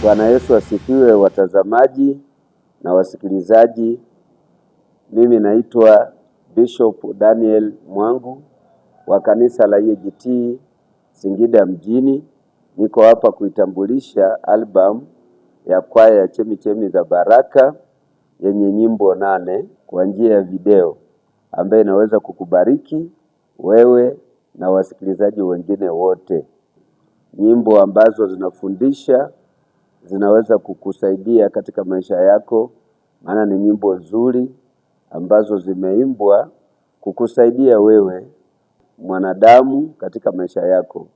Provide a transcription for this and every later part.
Bwana Yesu asifiwe, watazamaji na wasikilizaji. Mimi naitwa Bishop Daniel Mwangu wa kanisa la EAGT Singida mjini. Niko hapa kuitambulisha album ya kwaya ya Chemichemi za Baraka yenye nyimbo 8 kwa njia ya video ambayo inaweza kukubariki wewe na wasikilizaji wengine wote. Nyimbo ambazo zinafundisha, zinaweza kukusaidia katika maisha yako, maana ni nyimbo nzuri ambazo zimeimbwa kukusaidia wewe mwanadamu katika maisha yako,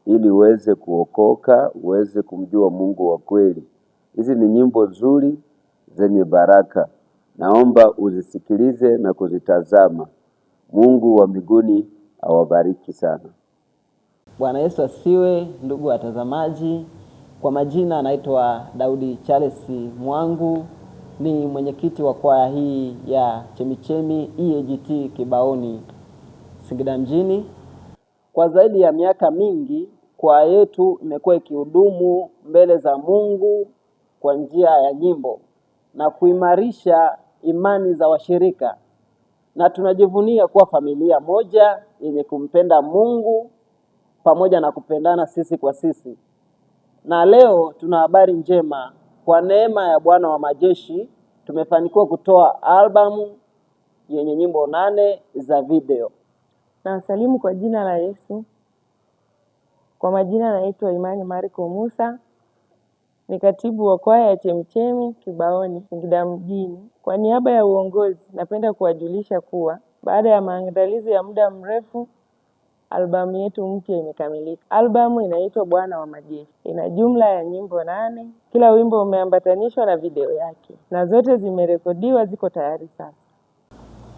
ili uweze kuokoka, uweze kumjua Mungu wa kweli. Hizi ni nyimbo nzuri zenye baraka. Naomba uzisikilize na kuzitazama. Mungu wa mbinguni awabariki sana. Bwana Yesu asifiwe, ndugu watazamaji. Kwa majina anaitwa Daudi Charles Mwangu, ni mwenyekiti wa kwaya hii ya Chemichemi EAGT Kibaoni Singida mjini. Kwa zaidi ya miaka mingi kwaya yetu imekuwa ikihudumu mbele za Mungu kwa njia ya nyimbo na kuimarisha imani za washirika, na tunajivunia kuwa familia moja yenye kumpenda Mungu pamoja na kupendana sisi kwa sisi. Na leo tuna habari njema. Kwa neema ya Bwana wa majeshi tumefanikiwa kutoa albamu yenye nyimbo 8 za video. Na wasalimu kwa jina la Yesu. Kwa majina naitwa Imani Mariko Musa, ni katibu wa kwaya ya Chemichemi Kibaoni Singida mjini. Kwa niaba ya uongozi napenda kuwajulisha kuwa baada ya maandalizi ya muda mrefu, albamu yetu mpya imekamilika. Albamu inaitwa Bwana wa majeshi. Ina jumla ya nyimbo 8. Kila wimbo umeambatanishwa na video yake na zote zimerekodiwa, ziko tayari sasa.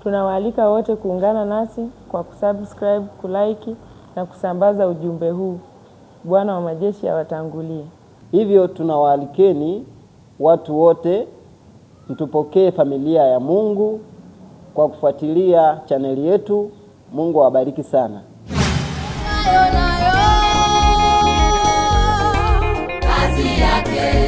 Tunawaalika wote kuungana nasi kwa kusubscribe, kulike na kusambaza ujumbe huu. Bwana wa majeshi awatangulie. Hivyo tunawaalikeni watu wote mtupokee familia ya Mungu kwa kufuatilia chaneli yetu. Mungu awabariki sana. Kazi yake